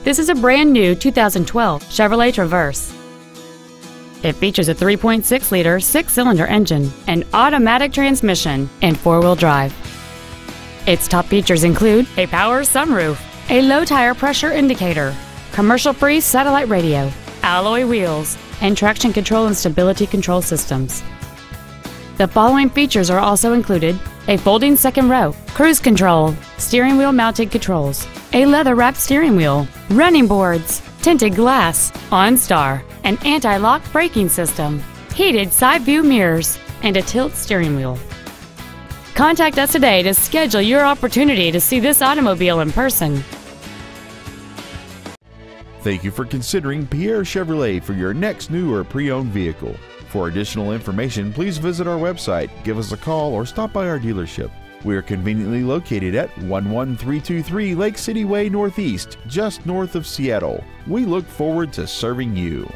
This is a brand new 2012 Chevrolet Traverse. It features a 3.6-liter six-cylinder engine, an automatic transmission, and four-wheel drive. Its top features include a power sunroof, a low-tire pressure indicator, commercial-free satellite radio, alloy wheels, and traction control and stability control systems. The following features are also included: a folding second row, cruise control, steering wheel mounted controls, a leather-wrapped steering wheel, running boards, tinted glass, OnStar, an anti-lock braking system, heated side view mirrors, and a tilt steering wheel. Contact us today to schedule your opportunity to see this automobile in person. Thank you for considering Pierre Chevrolet for your next new or pre-owned vehicle. For additional information, please visit our website, give us a call, or stop by our dealership. We are conveniently located at 11323 Lake City Way Northeast, just north of Seattle. We look forward to serving you.